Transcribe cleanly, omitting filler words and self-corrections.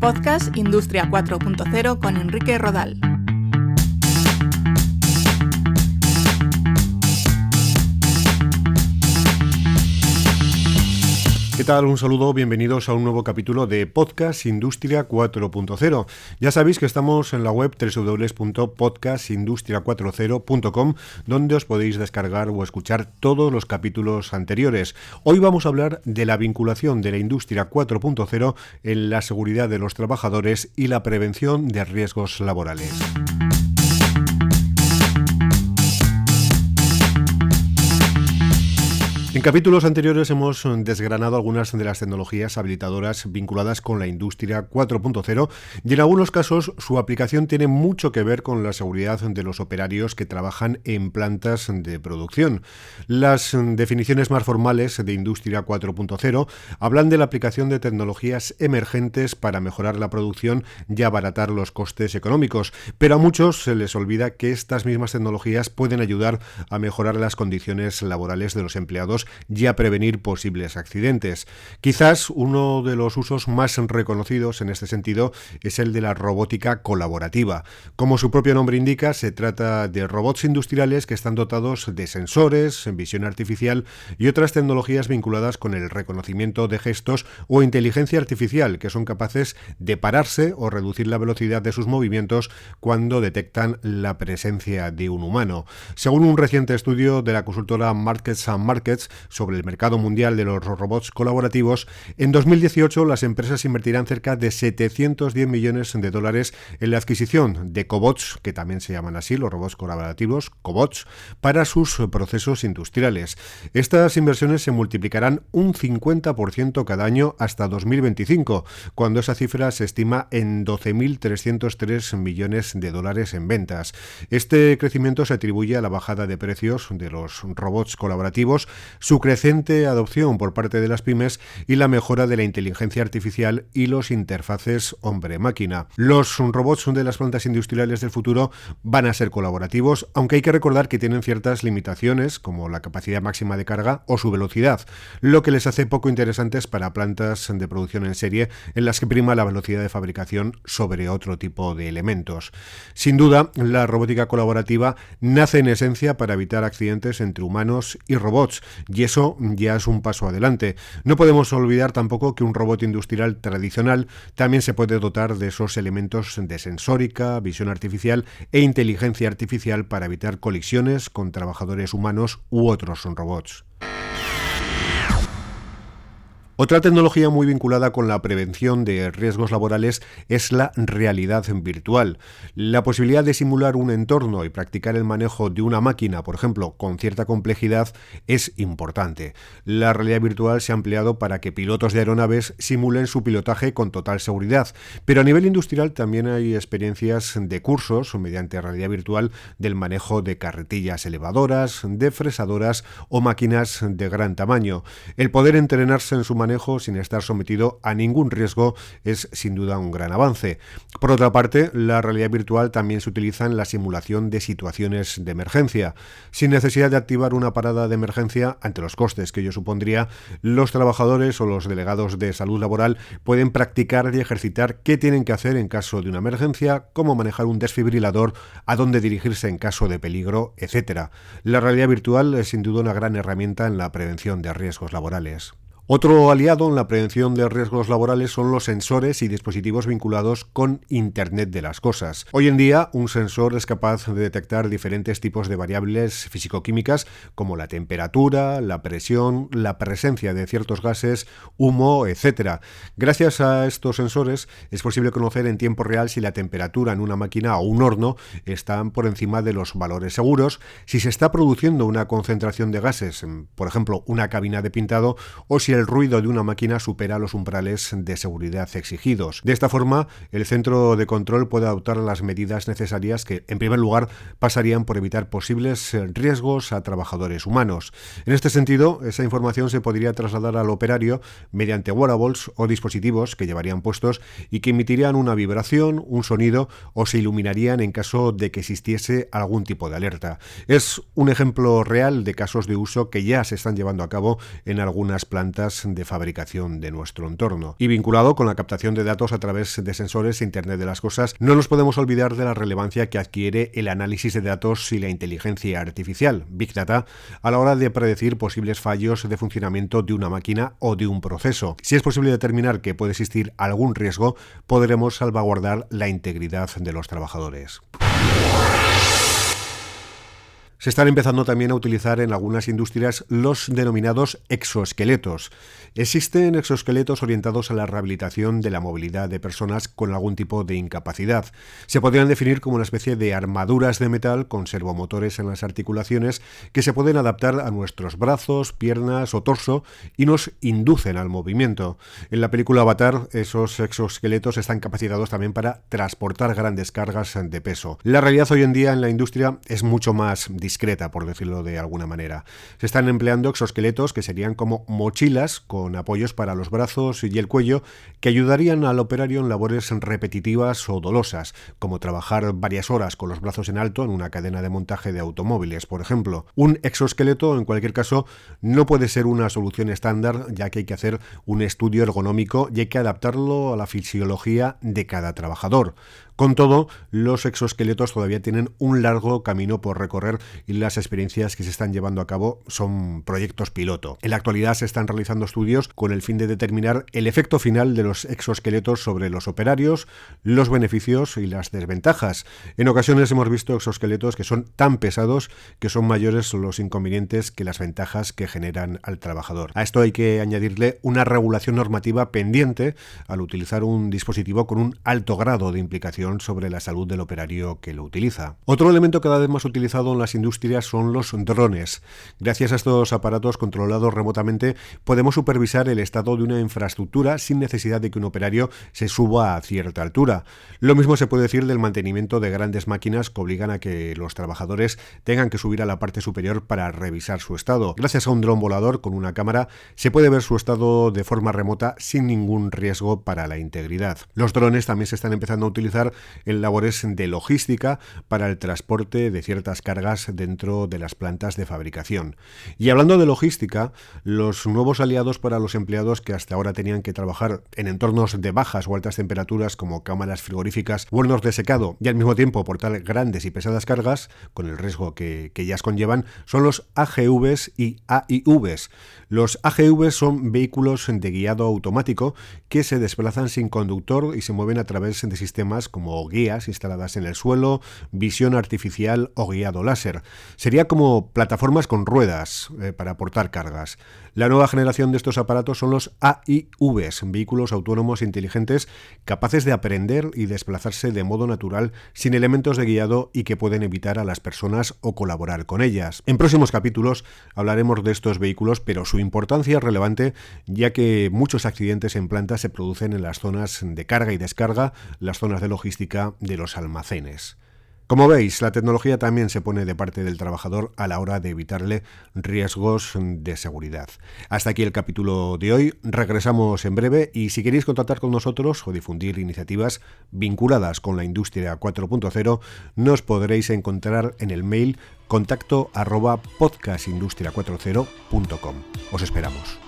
Podcast Industria 4.0 con Enrique Rodal. ¿Qué tal? Un saludo, bienvenidos a un nuevo capítulo de Podcast Industria 4.0. Ya sabéis que estamos en la web www.podcastindustria40.com, donde os podéis descargar o escuchar todos los capítulos anteriores. Hoy vamos a hablar de la vinculación de la Industria 4.0 en la seguridad de los trabajadores y la prevención de riesgos laborales. En capítulos anteriores hemos desgranado algunas de las tecnologías habilitadoras vinculadas con la Industria 4.0 y en algunos casos su aplicación tiene mucho que ver con la seguridad de los operarios que trabajan en plantas de producción. Las definiciones más formales de Industria 4.0 hablan de la aplicación de tecnologías emergentes para mejorar la producción y abaratar los costes económicos, pero a muchos se les olvida que estas mismas tecnologías pueden ayudar a mejorar las condiciones laborales de los empleados y a prevenir posibles accidentes. Quizás uno de los usos más reconocidos en este sentido es el de la robótica colaborativa. Como su propio nombre indica, se trata de robots industriales que están dotados de sensores, visión artificial y otras tecnologías vinculadas con el reconocimiento de gestos o inteligencia artificial, que son capaces de pararse o reducir la velocidad de sus movimientos cuando detectan la presencia de un humano. Según un reciente estudio de la consultora Markets & Markets sobre el mercado mundial de los robots colaborativos, en 2018 las empresas invertirán cerca de 710 millones de dólares en la adquisición de cobots, que también se llaman así, los robots colaborativos, cobots, para sus procesos industriales. Estas inversiones se multiplicarán un 50% cada año hasta 2025, cuando esa cifra se estima en 12.303 millones de dólares en ventas. Este crecimiento se atribuye a la bajada de precios de los robots colaborativos, su creciente adopción por parte de las pymes y la mejora de la inteligencia artificial y los interfaces hombre-máquina. Los robots de las plantas industriales del futuro van a ser colaborativos, aunque hay que recordar que tienen ciertas limitaciones, como la capacidad máxima de carga o su velocidad, lo que les hace poco interesantes para plantas de producción en serie en las que prima la velocidad de fabricación sobre otro tipo de elementos. Sin duda, la robótica colaborativa nace en esencia para evitar accidentes entre humanos y robots, y eso ya es un paso adelante. No podemos olvidar tampoco que un robot industrial tradicional también se puede dotar de esos elementos de sensórica, visión artificial e inteligencia artificial para evitar colisiones con trabajadores humanos u otros robots. Otra tecnología muy vinculada con la prevención de riesgos laborales es la realidad virtual. La posibilidad de simular un entorno y practicar el manejo de una máquina, por ejemplo, con cierta complejidad, es importante. La realidad virtual se ha empleado para que pilotos de aeronaves simulen su pilotaje con total seguridad, pero a nivel industrial también hay experiencias de cursos mediante realidad virtual del manejo de carretillas elevadoras, de fresadoras o máquinas de gran tamaño. El poder entrenarse en su manejo sin estar sometido a ningún riesgo es sin duda un gran avance. Por otra parte, la realidad virtual también se utiliza en la simulación de situaciones de emergencia. Sin necesidad de activar una parada de emergencia, ante los costes que ello supondría, los trabajadores o los delegados de salud laboral pueden practicar y ejercitar qué tienen que hacer en caso de una emergencia, cómo manejar un desfibrilador, a dónde dirigirse en caso de peligro, etc. La realidad virtual es sin duda una gran herramienta en la prevención de riesgos laborales. Otro aliado en la prevención de riesgos laborales son los sensores y dispositivos vinculados con Internet de las cosas. Hoy en día, un sensor es capaz de detectar diferentes tipos de variables físico-químicas como la temperatura, la presión, la presencia de ciertos gases, humo, etc. Gracias a estos sensores es posible conocer en tiempo real si la temperatura en una máquina o un horno están por encima de los valores seguros, si se está produciendo una concentración de gases, por ejemplo, una cabina de pintado, o si el ruido de una máquina supera los umbrales de seguridad exigidos. De esta forma, el centro de control puede adoptar las medidas necesarias que, en primer lugar, pasarían por evitar posibles riesgos a trabajadores humanos. En este sentido, esa información se podría trasladar al operario mediante wearables o dispositivos que llevarían puestos y que emitirían una vibración, un sonido o se iluminarían en caso de que existiese algún tipo de alerta. Es un ejemplo real de casos de uso que ya se están llevando a cabo en algunas plantas plantas de fabricación de nuestro entorno. Y vinculado con la captación de datos a través de sensores e Internet de las cosas, no nos podemos olvidar de la relevancia que adquiere el análisis de datos y la inteligencia artificial, Big Data, a la hora de predecir posibles fallos de funcionamiento de una máquina o de un proceso. Si es posible determinar que puede existir algún riesgo, podremos salvaguardar la integridad de los trabajadores. Se están empezando también a utilizar en algunas industrias los denominados exoesqueletos. Existen exoesqueletos orientados a la rehabilitación de la movilidad de personas con algún tipo de incapacidad. Se podrían definir como una especie de armaduras de metal con servomotores en las articulaciones que se pueden adaptar a nuestros brazos, piernas o torso y nos inducen al movimiento. En la película Avatar, esos exoesqueletos están capacitados también para transportar grandes cargas de peso. La realidad hoy en día en la industria es mucho más discreta, por decirlo de alguna manera. Se están empleando exoesqueletos que serían como mochilas con apoyos para los brazos y el cuello que ayudarían al operario en labores repetitivas o dolosas, como trabajar varias horas con los brazos en alto en una cadena de montaje de automóviles, por ejemplo. Un exoesqueleto, en cualquier caso, no puede ser una solución estándar, ya que hay que hacer un estudio ergonómico y hay que adaptarlo a la fisiología de cada trabajador. Con todo, los exoesqueletos todavía tienen un largo camino por recorrer y las experiencias que se están llevando a cabo son proyectos piloto. En la actualidad se están realizando estudios con el fin de determinar el efecto final de los exoesqueletos sobre los operarios, los beneficios y las desventajas. En ocasiones hemos visto exoesqueletos que son tan pesados que son mayores los inconvenientes que las ventajas que generan al trabajador. A esto hay que añadirle una regulación normativa pendiente al utilizar un dispositivo con un alto grado de implicación sobre la salud del operario que lo utiliza. Otro elemento cada vez más utilizado en las industrias son los drones. Gracias a estos aparatos controlados remotamente podemos supervisar el estado de una infraestructura sin necesidad de que un operario se suba a cierta altura. Lo mismo se puede decir del mantenimiento de grandes máquinas que obligan a que los trabajadores tengan que subir a la parte superior para revisar su estado. Gracias a un dron volador con una cámara se puede ver su estado de forma remota sin ningún riesgo para la integridad. Los drones también se están empezando a utilizar en labores de logística para el transporte de ciertas cargas dentro de las plantas de fabricación. Y hablando de logística, los nuevos aliados para los empleados que hasta ahora tenían que trabajar en entornos de bajas o altas temperaturas como cámaras frigoríficas o hornos de secado y al mismo tiempo portar grandes y pesadas cargas, con el riesgo que ellas conllevan, son los AGVs y AIVs. Los AGVs son vehículos de guiado automático que se desplazan sin conductor y se mueven a través de sistemas como guías instaladas en el suelo, visión artificial o guiado láser. Sería como plataformas con ruedas para portar cargas. La nueva generación de estos aparatos son los AIVs, vehículos autónomos inteligentes capaces de aprender y desplazarse de modo natural sin elementos de guiado y que pueden evitar a las personas o colaborar con ellas. En próximos capítulos hablaremos de estos vehículos, pero su importancia es relevante ya que muchos accidentes en plantas se producen en las zonas de carga y descarga, las zonas de logística de los almacenes. Como veis, la tecnología también se pone de parte del trabajador a la hora de evitarle riesgos de seguridad. Hasta aquí el capítulo de hoy. Regresamos en breve y si queréis contactar con nosotros o difundir iniciativas vinculadas con la industria 4.0, nos podréis encontrar en el mail contacto@podcastindustria40.com. Os esperamos.